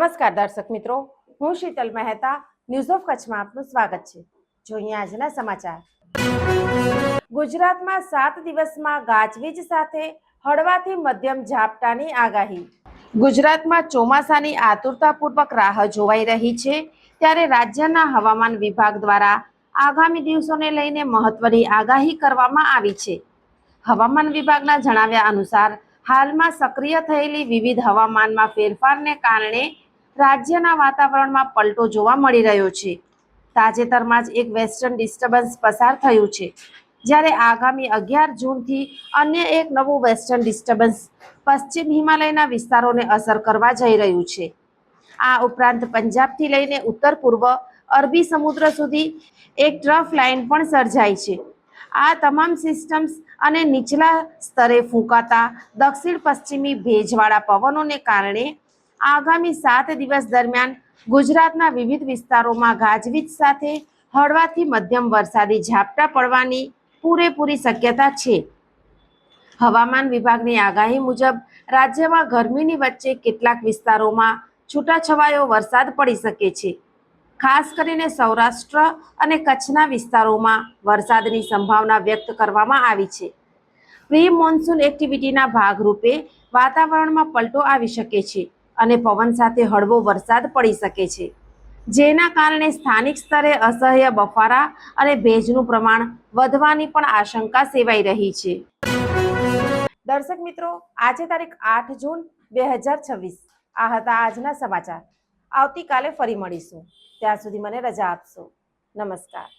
નમસ્કાર દર્શક મિત્રો, હું શીતલ મહેતા ન્યૂઝ ઓફ કચ્છમાં આપનું સ્વાગત છે। જોઈએ આજના સમાચાર। ગુજરાતમાં 7 દિવસમાં ગાજવીજ સાથે હળવાથી મધ્યમ ઝાપટાની આગાહી। ગુજરાતમાં ચોમાસાની આતુરતાપૂર્વક રાહ જોવાઈ રહી છે, ત્યારે રાજ્યના હવામાન વિભાગ દ્વારા આગામી દિવસોને લઈને મહત્વની આગાહી કરવામાં આવી છે। હવામાન વિભાગના જણાવ્યા અનુસાર હાલમાં સક્રિય થયેલી વિવિધ હવામાનમાં ફેરફારને કારણે રાજ્યના વાતાવરણમાં પલટો જોવા મળી રહ્યો છે। તાજેતરમાં જ એક વેસ્ટર્ન ડિસ્ટર્બન્સ પસાર થયું છે, જ્યારે આગામી 11 જૂનથી અન્ય એક નવું વેસ્ટર્ન ડિસ્ટર્બન્સ પશ્ચિમ હિમાલયના વિસ્તારોને અસર કરવા જઈ રહ્યું છે। આ ઉપરાંત પંજાબથી લઈને ઉત્તર પૂર્વ અરબી સમુદ્ર સુધી એક ટ્રફ લાઇન પણ સર્જાઈ છે। આ તમામ સિસ્ટમ્સ અને નીચલા સ્તરે ફૂંકાતા દક્ષિણ પશ્ચિમી ભેજવાળા પવનોને કારણે આગામી 7 દિવસ દરમિયાન ગુજરાતના વિવિધ વિસ્તારોમાં ગાજવીજ સાથે હળવાથી મધ્યમ વરસાદી ઝાપટા પડવાની પૂરેપૂરી શક્યતા છે। હવામાન વિભાગની આગાહી મુજબ રાજ્યમાં ગરમીની વચ્ચે કેટલાક વિસ્તારોમાં છૂટાછવાયો વરસાદ પડી શકે છે। ખાસ કરીને સૌરાષ્ટ્ર અને કચ્છના વિસ્તારોમાં વરસાદની સંભાવના વ્યક્ત કરવામાં આવી છે। પ્રી મોન્સૂન એક્ટિવિટીના ભાગરૂપે વાતાવરણમાં પલટો આવી શકે છે અને પવન સાથે હળવો વરસાદ પડી શકે છે, જેના કારણે સ્થાનિક સ્તરે અસહ્ય બફારા અને ભેજનું પ્રમાણ વધવાની પણ આશંકા સેવાઈ રહી છે। દર્શક મિત્રો, આજે તારીખ 8 જૂન 2026 આ હતા આજના સમાચાર। આવતીકાલે ફરી મળીશું, ત્યાં સુધી મને રજા આપશો। નમસ્કાર।